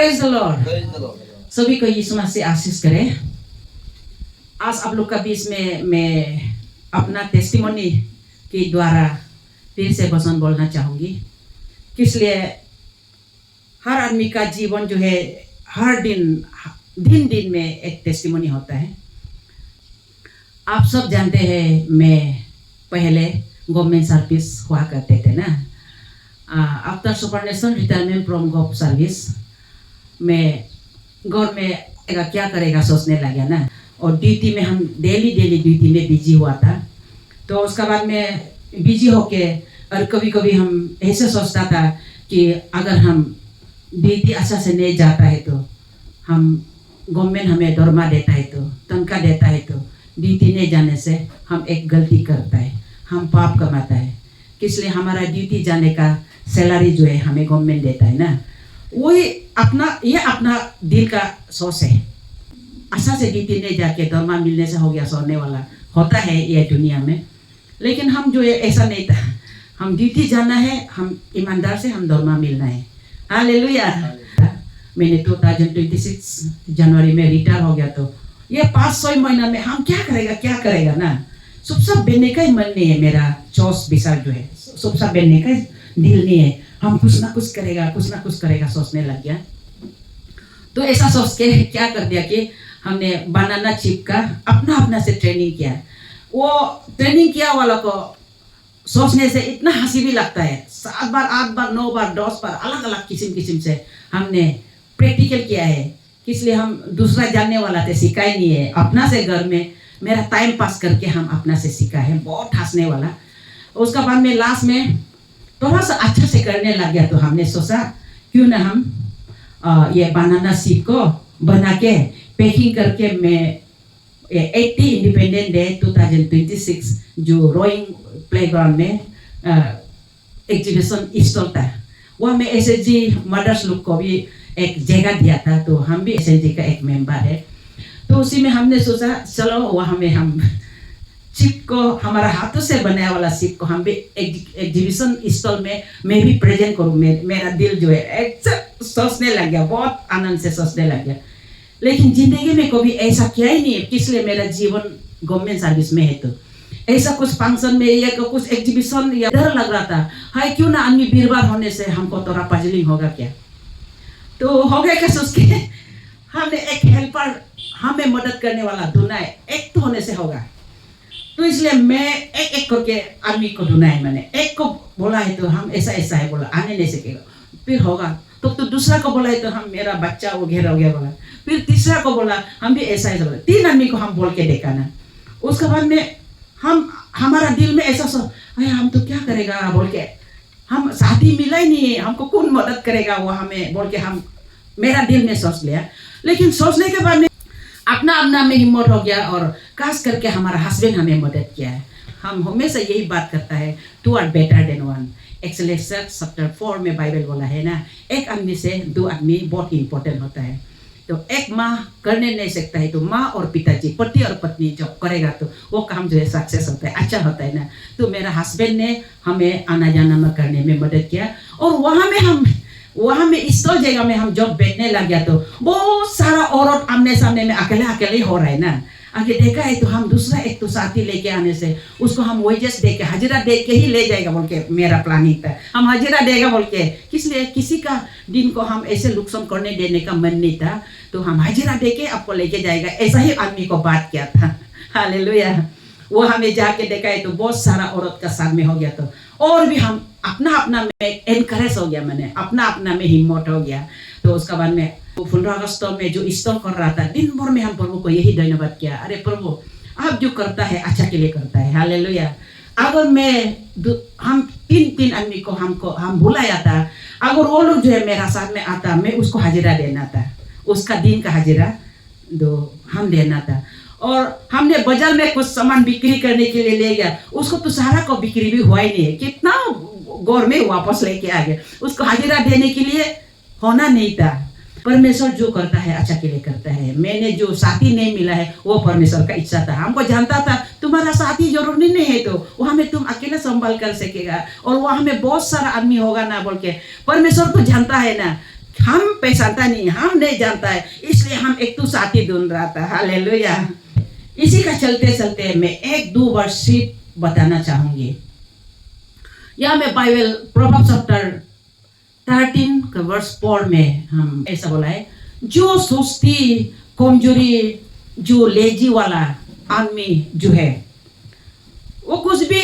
Praise the Lord. सभी को यीशु मसीह आशीष करे। आज आप लोग का बीच में मैं अपना टेस्टिमोनी के द्वारा फिर से वचन बोलना चाहूँगी। इसलिए हर आदमी का जीवन जो है हर दिन में एक टेस्टिमोनी होता है। आप सब जानते हैं मैं पहले गवर्नमेंट सर्विस हुआ करते थे ना। After superannuation retirement from government service मैं घर में क्या करेगा सोचने लगा ना। और ड्यूटी में हम डेली ड्यूटी में बिजी हुआ था। तो उसके बाद में बिजी होके और कभी कभी हम ऐसे सोचता था कि अगर हम ड्यूटी अच्छा से नहीं जाता है तो हम गवर्नमेंट हमें दरमा देता है तो तनख्वाह देता है तो ड्यूटी नहीं जाने से हम एक गलती करता है, हम पाप कमाता है। इसलिए हमारा ड्यूटी जाने का सैलरी जो है हमें गवर्नमेंट देता है ना। वही अपना दिल का सोच है। अच्छा से ड्यूटी नहीं जाके दरमा मिलने से हो गया सोने वाला होता है ये दुनिया में। लेकिन हम जो है ऐसा नहीं था। हम ड्यूटी जाना है, हम ईमानदार से हम दरमा मिलना है। हालेलुया। मैंने 2026 जनवरी में रिटायर हो गया। तो ये 5-6 महीना में हम क्या करेगा ना। सब बनने का ही मन नहीं है। मेरा जोश विचार जो है सब बनने का दिल नहीं है। हम कुछ ना कुछ करेगा सोचने लग गया। तो ऐसा सोच के क्या कर दिया कि हमने बनाना चिप का अपना से ट्रेनिंग किया। वो ट्रेनिंग किया वाला को सोचने से इतना हंसी भी लगता है। 7 बार 8 बार 9 बार 10 बार अलग अलग किस्म से हमने प्रैक्टिकल किया है। इसलिए हम दूसरा जानने वाला थे, सीखा ही नहीं है। अपना से घर में मेरा टाइम पास करके हम अपना से सीखा है, बहुत हंसने वाला। उसका बाद में लास्ट में थोड़ा सा अच्छा से करने लग गया। तो हमने सोचा क्यों ना हम ये बनाना सीप को बना के पैकिंग करके मैं 80 इंडिपेंडेंट डे 2026 जो रोइंग प्लेग्राउंड में एग्जीबिशन स्टॉल था, वह में एसएचजी मदर्स लोग को भी एक जगह दिया था। तो हम भी एसएचजी का एक मेंबर है। तो उसी में हमने सोचा चलो वहाँ में हम चिप को हमारा हाथों से बनाया वाला चिप को हम भी एग्जीबिशन स्टॉल में मैं भी प्रेजेंट करूँ। मेरा दिल जो है एक सोचने लग गया, बहुत आनंद से सोचने लग गया। लेकिन जिंदगी में कभी ऐसा किया ही नहीं है। इसलिए मेरा जीवन गवर्नमेंट सर्विस में है। तो ऐसा कुछ फंक्शन में या कुछ एग्जीबिशन या डर लग रहा था, हाय क्यों ना आदमी बीरबार होने से हमको थोड़ा पजलिंग होगा क्या। तो हो गया क्या सोच के हमने एक हेल्पर हमें मदद करने वाला ढूंढा है। एक तो होने से होगा। तो इसलिए मैं एक करके आदमी को ढूंढा है। मैंने एक को बोला है तो हम ऐसा है बोला, आने नहीं सकेगा। फिर होगा तो दूसरा को बोला है तो हम मेरा बच्चा वो घेरा हो गया बोला। फिर तीसरा को बोला हम भी ऐसा बोला। 3 आदमी को हम बोल के देखा ना। उसके बाद में हमारा दिल में ऐसा हम तो क्या करेगा बोल के हम साथी मिला ही नहीं है, हमको कौन मदद करेगा वो हमें बोल के हम मेरा दिल में सोच लिया। लेकिन सोचने के बाद में अपना में हिम्मत हो गया और खास करके हमारा हस्बैंड हमें मदद किया है। हम हमेशा यही बात करता है, 2 are better than 1। Excellence chapter 4 में बाइबल बोला है ना, एक आदमी से 2 आदमी बहुत इंपॉर्टेंट होता है। तो एक माँ करने नहीं सकता है तो माँ और पिताजी, पति और पत्नी जो करेगा तो वो काम जो है सक्सेस होता है, अच्छा होता है ना। तो मेरा हस्बैंड ने हमें आना जाना में करने में मदद किया। और वहाँ में इस तो जगह में हम जब बैठने लग गया तो बहुत सारा औरत आमने सामने में अकेले हो रहा है ना। आगे देखा है तो हम दूसरा एक तो साथी लेके आने से उसको हम वेजेस दे के हजिरा दे के ही ले जाएगा बोल के मेरा प्लानिंग था। हम हजिरा देगा बोल के इसलिए किसी का दिन को हम ऐसे नुकसान करने देने का मन नहीं था। तो हम हजिरा दे के आपको लेके जाएगा, ऐसा ही आदमी को बात किया था। हालेलुया। वो हमें जाके देखा है तो बहुत सारा औरत का साथ में हो गया। तो और भी हम अपना में एनकरेज हो गया, मैंने अपना में हिम्मत हो गया। तो उसके बाद में 15 अगस्त में जो स्टॉल कर रहा था दिन भर में हम प्रभु को यही धन्यवाद किया, अरे प्रभु आप जो करता है अच्छा के लिए करता है। हालेलुया। अगर हम 3 आदमी को हम बुलाया था, अगर वो लोग जो है मेरा साथ में आता मैं उसको हाजिरा देना था, उसका दिन का हाजिरा हम देना था। और हमने बाजार में कुछ सामान बिक्री करने के लिए ले गया, उसको तो सारा को बिक्री भी हुआ ही नहीं है, कितना गौर में वापस लेके आ गया। उसको हाजिरा देने के लिए होना नहीं था। परमेश्वर जो करता है अच्छा के लिए करता है। मैंने जो साथी नहीं मिला है वो परमेश्वर का इच्छा था। हमको जानता था तुम्हारा साथी जरूरी नहीं है तो वहाँ में तुम अकेले संभाल कर सकेगा और वहाँ में बहुत सारा आदमी होगा ना बोल के। परमेश्वर तो जानता है ना हम पहचानता नहीं, हम नहीं जानता है, इसलिए हम एक तो साथी ढूंढ रहा था। हालेलुया। इसी का चलते चलते मैं एक दो वर्ष बताना चाहूंगी। या मैं बाइबल प्रोवर्ब चैप्टर 13 का वर्ष 4 में हम ऐसा बोला है, जो सुस्ती कमजोरी जो लेजी वाला आदमी जो है वो कुछ भी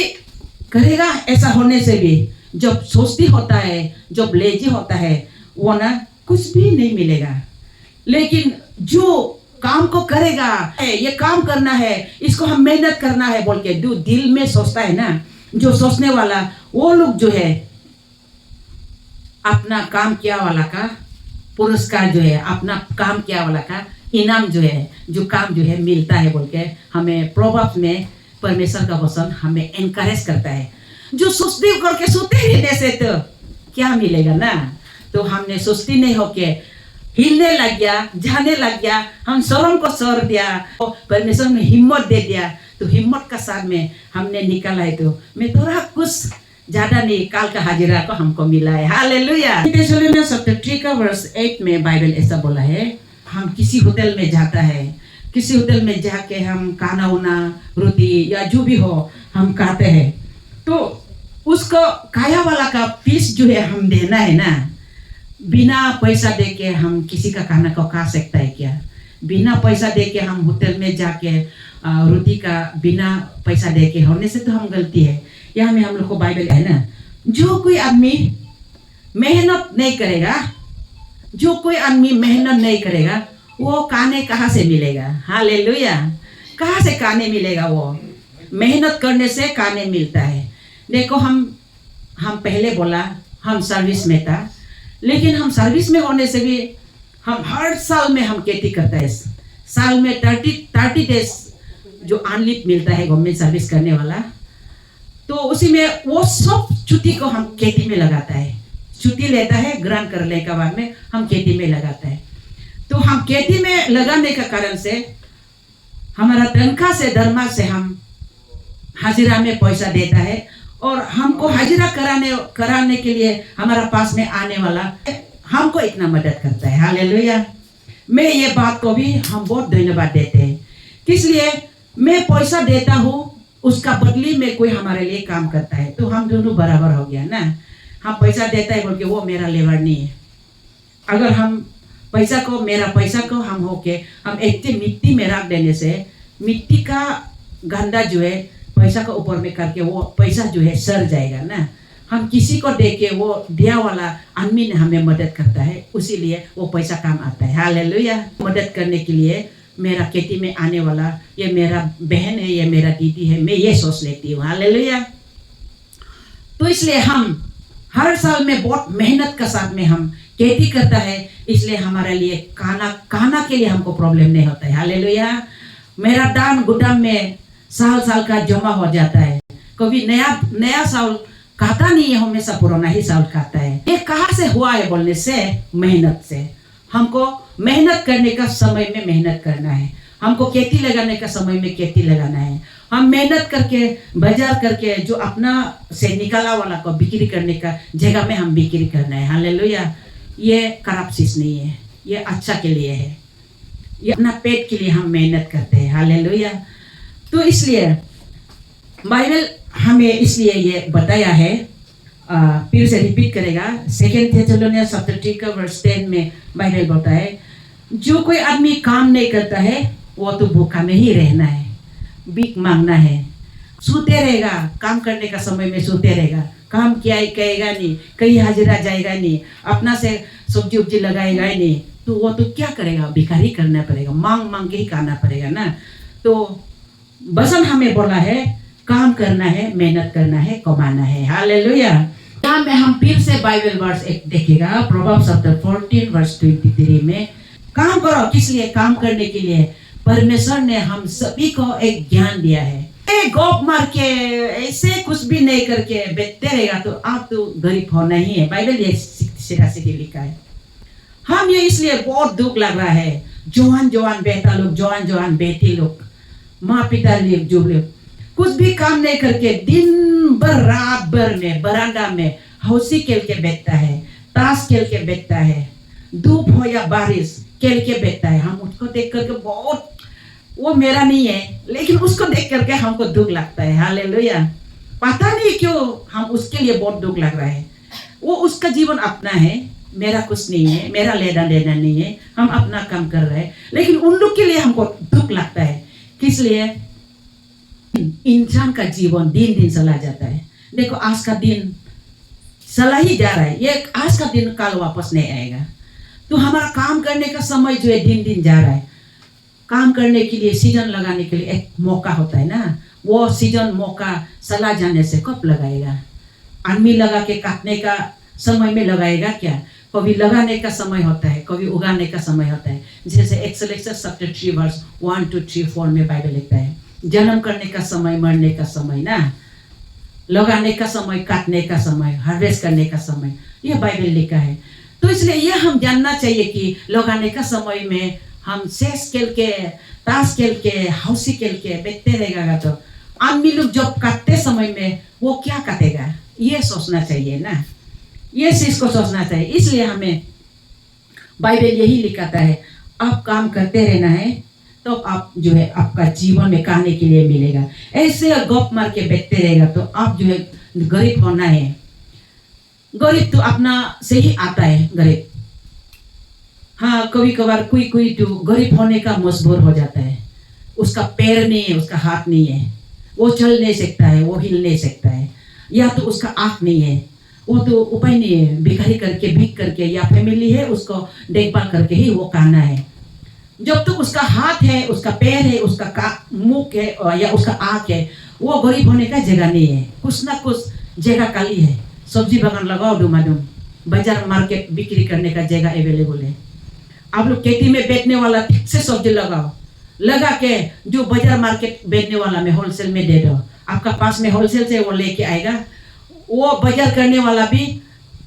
करेगा, ऐसा होने से भी जब सुस्ती होता है, जब लेजी होता है, वो ना कुछ भी नहीं मिलेगा। लेकिन जो काम को करेगा, ये काम करना है, इसको हम मेहनत करना है बोल के जो दिल में सोचता है ना, जो सोचने वाला वो लोग जो है अपना काम किया वाला का पुरस्कार जो है, अपना काम किया वाला का इनाम जो है, जो काम जो है मिलता है बोल के हमें प्रोवर्ब्स में परमेश्वर का वचन हमें एनकरेज करता है। जो सुस्ती करके सोते रहने से तो क्या मिलेगा ना। तो हमने सुस्ती नहीं होके हिलने लग गया, जाने लग गया, हम स्वरों को छोड़ दिया, परमेश्वर ने हिम्मत दे दिया, तो हिम्मत का साथ में हमने निकाला है। तो मैं थोड़ा कुछ ज्यादा नहीं, काल का हाजिरा को हमको मिला है। हालेलुया। थेसलोनियंस चैप्टर 3 का वर्स 8 में बाइबल ऐसा बोला है, हम किसी होटल में जाता है, किसी होटल में जाके हम खाना उना रोटी या जो भी हो हम खाते हैं, तो उसको खाया वाला का फीस जो है हम देना है ना। बिना पैसा दे के हम किसी का खाना को खा सकता है क्या? बिना पैसा दे के हम होटल में जाके रोटी का बिना पैसा दे के होने से तो हम गलती है। यहाँ में हम लोग को बाइबल है ना, जो कोई आदमी मेहनत नहीं करेगा, जो कोई आदमी मेहनत नहीं करेगा, वो खाने कहाँ से मिलेगा? हालेलुया। कहाँ से खाने मिलेगा? वो मेहनत करने से खाने मिलता है। देखो हम पहले बोला हम सर्विस में था, लेकिन हम सर्विस में होने से भी हम हर साल में हम खेती करता है। साल में 30 डेज जो अनलिप मिलता है गवर्नमेंट सर्विस करने वाला, तो उसी में वो सब छुट्टी को हम खेती में लगाता है। छुट्टी लेता है, ग्रांट करने के बाद में हम खेती में लगाता है। तो हम खेती में लगाने का कारण से हमारा तनख्वाह से दरमाद से हम हाजिरा में पैसा देता है, और हमको हाजिरा कराने के लिए हमारा पास में आने वाला हमको इतना मदद करता है। हालेलुया। मैं ये बात को भी हम बहुत धन्यवाद देते हैं, इसलिए मैं पैसा देता हूँ, उसका बदली में कोई हमारे लिए काम करता है, तो हम दोनों बराबर हो गया ना। हम पैसा देता है बोल के वो मेरा लेबर नहीं है। अगर हम पैसा को, मेरा पैसा को हम होके हम एक मिट्टी में रख देने से मिट्टी का गंदा जो है पैसा को ऊपर में करके वो पैसा जो है सड़ जाएगा ना। हम किसी को दे के वो दिया वाला आदमी ने हमें मदद करता है, उसीलिए वो पैसा काम आता है। हालेलुया। मदद करने के लिए मेरा खेती में आने वाला ये मेरा बहन है, ये मेरा दीदी है, मैं ये सोच लेती हूँ। हालेलुया। तो इसलिए हम हर साल में बहुत मेहनत का साथ में हम खेती करता है, इसलिए हमारे लिए खाना के लिए हमको प्रॉब्लम नहीं होता है। हालेलुया। मेरा दान गुदाम में साल का जमा हो जाता है, कभी नया साल खाता नहीं है, हमेशा पुराना ही साल खाता है। ये कहाँ से हुआ है बोलने से, मेहनत से। हमको मेहनत करने का समय में मेहनत करना है, हमको खेती लगाने का समय में खेती लगाना है। हम मेहनत करके बाजार करके जो अपना से निकाला वाला को बिक्री करने का जगह में हम बिक्री करना है। हालेलुया। ये खराब चीज नहीं है, ये अच्छा के लिए है, ये अपना पेट के लिए हम मेहनत करते हैं। हालेलुया। तो इसलिए बाइबल हमें इसलिए ये बताया है, फिर से रिपीट करेगा, 2 थेसलोनियंस चैप्टर 3 का वर्स 10 में बाइबल बताता है, जो कोई आदमी काम नहीं करता है वो तो भूखा में ही रहना है, भीख मांगना है, सोते रहेगा, काम करने का समय में सोते रहेगा, काम किया ही कहेगा नहीं, कहीं हाजिरा जाएगा नहीं, अपना से सब्जी उब्जी लगाएगा ही नहीं, तो वो तो क्या करेगा? भिखारी करना पड़ेगा, मांग के ही खाना पड़ेगा ना। तो वचन हमें बोला है काम करना है, मेहनत करना है, कमाना है। हालेलुया। यहाँ में हम फिर से बाइबल वर्स एक देखेगा, प्रोवर्ब्स चैप्टर 14 वर्स 23 में, काम करो। किस लिए? काम करने के लिए परमेश्वर ने हम सभी को एक ज्ञान दिया है। गॉप मार के ऐसे कुछ भी नहीं करके बैठते रहेगा तो आप तो गरीब होना ही है। बाइबल ये सीधा सीधी लिखा है। हम ये इसलिए बहुत दुख लग रहा है, जवान बेटा लोग, जवान बेटी लोग, माँ पिता लोग जो लोग कुछ भी काम नहीं करके दिन भर रात भर में बरामदा में हौसी खेल के बैठता है, ताश खेल के बैठता है, धूप हो या बारिश केल के बेचता है, हम उसको देख करके बहुत, वो मेरा नहीं है लेकिन उसको देख करके हमको दुख लगता है। हालेलुया। पता नहीं क्यों हम उसके लिए बहुत दुख लग रहा है। वो उसका जीवन अपना है, मेरा कुछ नहीं है, मेरा लेना देना नहीं है, हम अपना काम कर रहे हैं, लेकिन उन लोग के लिए हमको दुख लगता है। किस लिए? इंसान का जीवन दिन दिन चला जाता है। देखो आज का दिन चला ही जा रहा है, ये आज का दिन कल वापस नहीं आएगा। तो हमारा काम करने का समय जो है दिन दिन जा रहा है। काम करने के लिए सीजन लगाने के लिए एक मौका होता है ना, वो सीजन मौका चला जाने से कब लगाएगा? आदमी लगा के काटने का समय में लगाएगा क्या? कभी लगाने का समय होता है, कभी उगाने का समय होता है। जैसे एक्सलेक्शन चैप्टर 3 वर्स 1 to 3 4 में बाइबल लिखता है, जन्म करने का समय, मरने का समय ना, लगाने का समय, काटने का समय, हार्वेस्ट करने का समय, ये बाइबल लिखा है। तो इसलिए ये हम जानना चाहिए कि लगाने का समय में हम शेष खेल के, ताश खेल के, हौसी खेल के बेचते रहेगा तो आदमी लोग जब काटते समय में वो क्या काटेगा, ये सोचना चाहिए ना, ये चीज को सोचना चाहिए। इसलिए हमें बाइबल यही लिखाता है, आप काम करते रहना है तो आप जो है आपका जीवन में खाने के लिए मिलेगा। ऐसे गप मार के बैठते रहेगा तो आप जो है गरीब होना है। गरीब तो अपना से ही आता है गरीब। हाँ, कभी कभार कोई तो गरीब होने का मजबूर हो जाता है, उसका पैर नहीं है, उसका हाथ नहीं है, वो चल नहीं सकता है, वो हिल नहीं सकता है, या तो उसका आँख नहीं है, वो तो उपाय नहीं है, भिखारी करके भीख करके, या फैमिली है उसको देखभाल करके ही वो खाना है। जब तक उसका हाथ है, उसका पैर है, उसका मुख है या उसका आँख है, वो गरीब होने का जगह नहीं है। कुछ ना कुछ जगह खाली है। सब्जी बागान लगाओ डुमाडुम, बाजार मार्केट बिक्री करने का जगह अवेलेबल है। आप लोग खेती में बेचने वाला ठीक से सब्जी लगाओ, लगा के जो बाजार मार्केट बेचने वाला में होलसेल में दे दो, आपका पास में होलसेल से वो लेके आएगा, वो बाजार करने वाला भी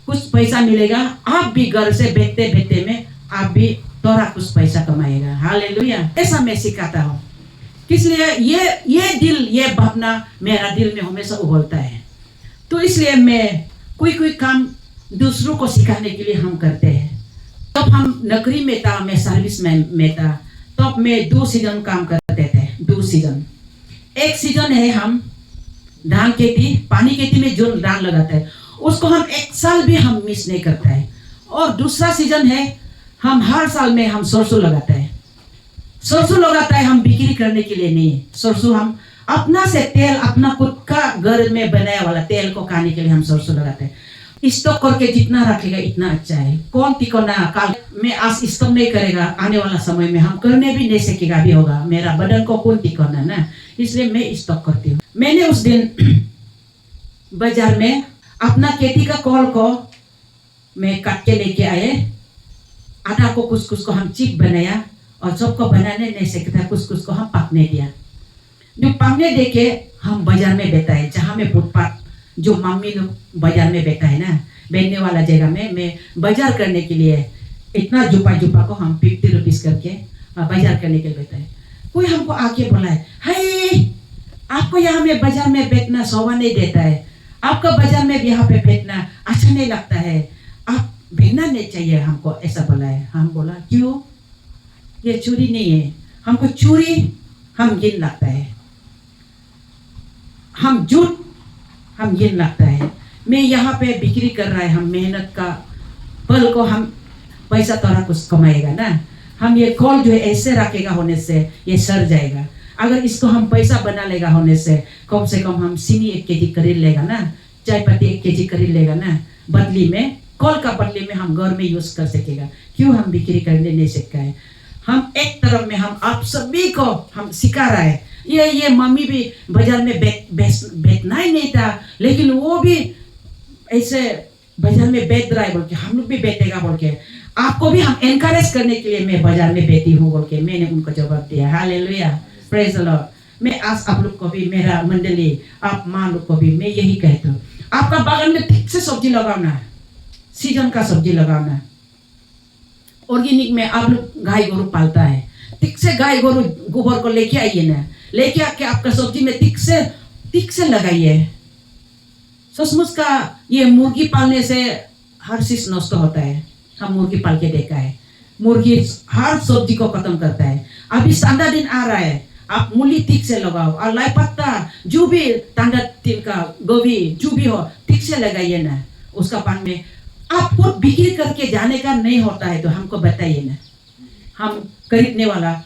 कुछ पैसा मिलेगा, आप भी घर से बेचते बेचते में आप भी थोड़ा कुछ पैसा कमाएगा। हालेलुया। ऐसा मैं सिखाता हूँ। इसलिए ये दिल, ये भावना मेरा दिल में हमेशा उबलता है। तो इसलिए मैं कोई काम दूसरों को सिखाने के लिए हम करते हैं। तब हम नौकरी में था, मैं सर्विस में था, तब मैं 2 सीजन काम करते थे। 2 सीजन, एक सीजन है हम धान खेती, पानी खेती में जो धान लगाता है उसको हम 1 साल भी हम मिस नहीं करता है। और दूसरा सीजन है हम हर साल में हम सरसों लगाता है। सरसों लगाता है हम बिक्री करने के लिए नहीं, सरसों हम अपना से तेल, अपना खुद का घर में बनाया वाला तेल को खाने के लिए हम सरसों लगाते हैं। स्टॉक करके जितना रखेगा इतना अच्छा है। कौन तिकोना काल में आज स्टॉक नहीं करेगा, आने वाला समय में हम करने भी नहीं सकेगा भी होगा, मेरा बदन को कौन तिकोना ना, इसलिए मैं स्टॉक करती हूँ। मैंने उस दिन बाजार में अपना खेती का कॉल को मैं काट के लेके आए, आधा को कुछ को हम चिप बनाया और सबको बनाने नहीं सकता, कुछ को हम पकने दिया। जो पकने देके हम बाजार में बेचा है, जहाँ में फुटपाथ जो मम्मी लोग बाजार में बेचा है ना, बेचने वाला जगह में मैं बाजार करने के लिए इतना जुपा को हम 50 रुपीज करके बाजार करने के लिए बेचा है। कोई हमको आके बोला है, हाय आपको यहाँ में बाजार में बेचना शोभा नहीं देता है, आपका बाजार में यहाँ पे बेचना अच्छा नहीं लगता है, आप भेजना नहीं चाहिए हमको, ऐसा बोला है। हम बोला क्यों, ये चोरी नहीं है, हमको चोरी हम गिन लगता है, हम झूठ हम गिन लगता है। मैं यहाँ पे बिक्री कर रहा है, हम मेहनत का फल को हम पैसा थोड़ा कुछ कमाएगा ना, हम ये कॉल जो है ऐसे रखेगा होने से ये सड़ जाएगा। अगर इसको हम पैसा बना लेगा होने से कम हम चीनी 1 केजी खरीद लेगा ना, चाय पत्ती 1 केजी खरीद लेगा ना, बदली में कॉल का बदले में हम घर में यूज कर सकेगा। क्यों हम बिक्री करने नहीं सकते हैं? हम एक तरफ में हम आप सभी को हम सिखा रहा है। ये मम्मी भी बाजार में बेचना ही नहीं था, लेकिन वो भी ऐसे बाजार में बेच रहा है बोल के हम लोग भी बेचेगा बोल के, आपको भी हम एनकरेज करने के लिए मैं बाजार में बेचती हूँ बोल के मैंने उनको जवाब दिया। Hallelujah, praise the Lord. मैं आज आप लोग को भी, मेरा मंडली, आप माँ लोग को भी मैं यही कहता हूँ, आपका बागान में ठीक से सब्जी लगाना, सीजन का सब्जी लगाना। ऑर्गेनिक में आप लोग गाय गोरू पालता है, ठीक से गाय गोरू गोबर को लेके आइए ना, लेके आके आपका सब्जी में ठीक से लगाइए। सचमुच का ये मुर्गी पालने से हर चीज नष्ट होता है, हम मुर्गी पाल के देखा है। मुर्गी हर सब्जी को खत्म करता है। अभी ठंडा दिन आ रहा है, आप मूली ठीक से लगाओ और लाई पत्ता जो भी ठंडा दिन का गोभी जो भी हो ठीक से लगाइए ना उसका पान में। आपको बिक्री करके जाने का नहीं होता है तो हमको बताइए ना, हम खरीदने वाला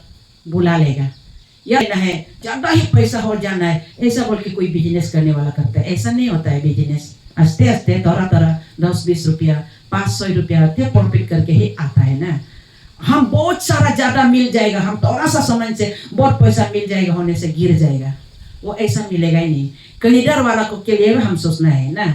बुला लेगा। या ना है ज्यादा ही पैसा हो जाना है ऐसा बोल के कोई बिजनेस करने वाला करता है, ऐसा नहीं होता है बिजनेस। आस्ते आस्ते थोड़ा थोड़ा 10-20 रुपया 500 रुपया प्रॉफिट करके ही आता है ना। हम बहुत सारा ज्यादा मिल जाएगा, हम थोड़ा सा समय से बहुत पैसा मिल जाएगा होने से गिर जाएगा, वो ऐसा मिलेगा ही नहीं। खरीदार वाला को के लिए हम सोचना है ना,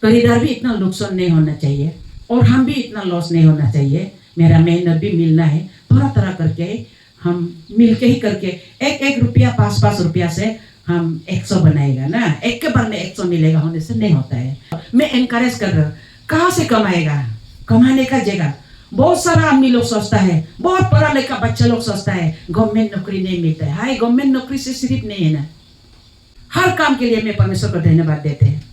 खरीदार भी इतना नुकसान नहीं होना चाहिए और हम भी इतना लॉस नहीं होना चाहिए। मेरा मेहनत भी मिलना है, थोड़ा थोड़ा करके हम मिलके ही करके एक रुपया 5 रुपया से हम 100 बनाएगा ना, एक के बार में 100 मिलेगा होने से नहीं होता है। मैं एनकरेज कर रहा हूँ, कहाँ से कमाएगा, कमाने का जगह बहुत सारा आदमी लोग सोचता है, बहुत पढ़ा लिखा बच्चा लोग सोचता है गवर्नमेंट नौकरी नहीं मिलता है। हाय गवर्नमेंट नौकरी से सिर्फ नहीं है ना, हर काम के लिए मैं परमेश्वर को धन्यवाद देते हैं।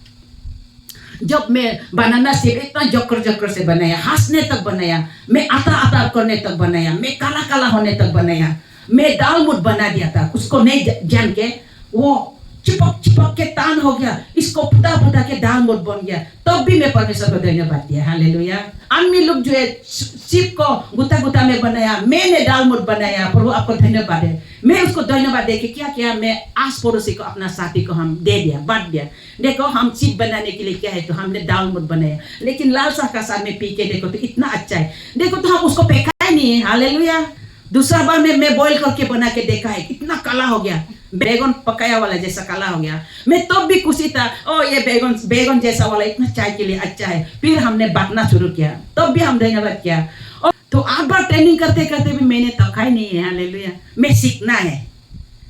जब मैं बनाना सिर्फ इतना जक्कर से बनाया, हंसने तक बनाया, मैं आता करने तक बनाया, मैं काला काला होने तक बनाया, मैं दाल मुठ बना दिया था उसको नहीं जान के, वो चिपक के तान हो गया, इसको पुता के दाल मुठ बन गया, तब भी मैं परमेश्वर को धन्यवाद दिया। हालेलुया। अन्य लोग जो है सिर्फ को गुता में बनाया, मैंने दाल मुठ बनाया, प्रभु आपको धन्यवाद है। मैं उसको धन्यवाद दे के क्या किया, मैं आस पड़ोसी को अपना साथी को हम दे दिया, बांट दिया। देखो हम चिप बनाने के लिए क्या है तो हमने दाल मुठ बनाया, लेकिन लाल शाह का साथ में पी के देखो तो इतना अच्छा है, देखो तो हम उसको फेंका ही नहीं है। हालेलुया। दूसरा बार में मैं बॉईल करके बना के देखा है, इतना काला हो गया, बैगन पकाया वाला जैसा काला हो गया। मैं तब भी खुशी था, ओ ये बैगन जैसा वाला इतना चाय के लिए अच्छा है। फिर हमने बांटना शुरू किया, तब भी हम धन्यवाद किया। और तो 8 बार ट्रेनिंग करते करते भी मैंने तका ही नहीं है। हालेलुया। मैं सीखना है,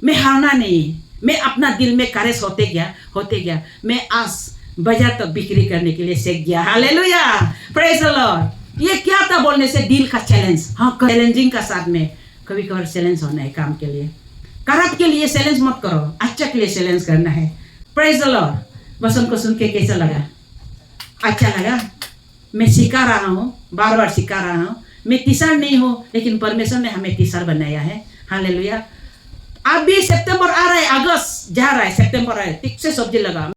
मैं हारना नहीं, मैं अपना दिल में कारेस होते गया। मैं आज बाजार तक बिक्री करने के लिए सीख गया। हालेलुया। Praise the Lord. ये क्या था बोलने से, दिल का चैलेंज। हाँ, चैलेंजिंग का साथ में कभी कभार चैलेंज होना है। काम के लिए खराब के लिए चैलेंज मत करो, अच्छा के लिए चैलेंज करना है। Praise the Lord. बस हमको सुन के कैसा लगा? अच्छा लगा। मैं सिखा रहा हूँ, बार सिखा रहा हूँ। मैं टीचर नहीं हूँ, लेकिन परमेश्वर ने हमें टीचर बनाया है। हालेलुया। अभी सितंबर आ रहा है, अगस्त जा रहा है, सितंबर आ रहा है, ठीक से सब्जी लगा।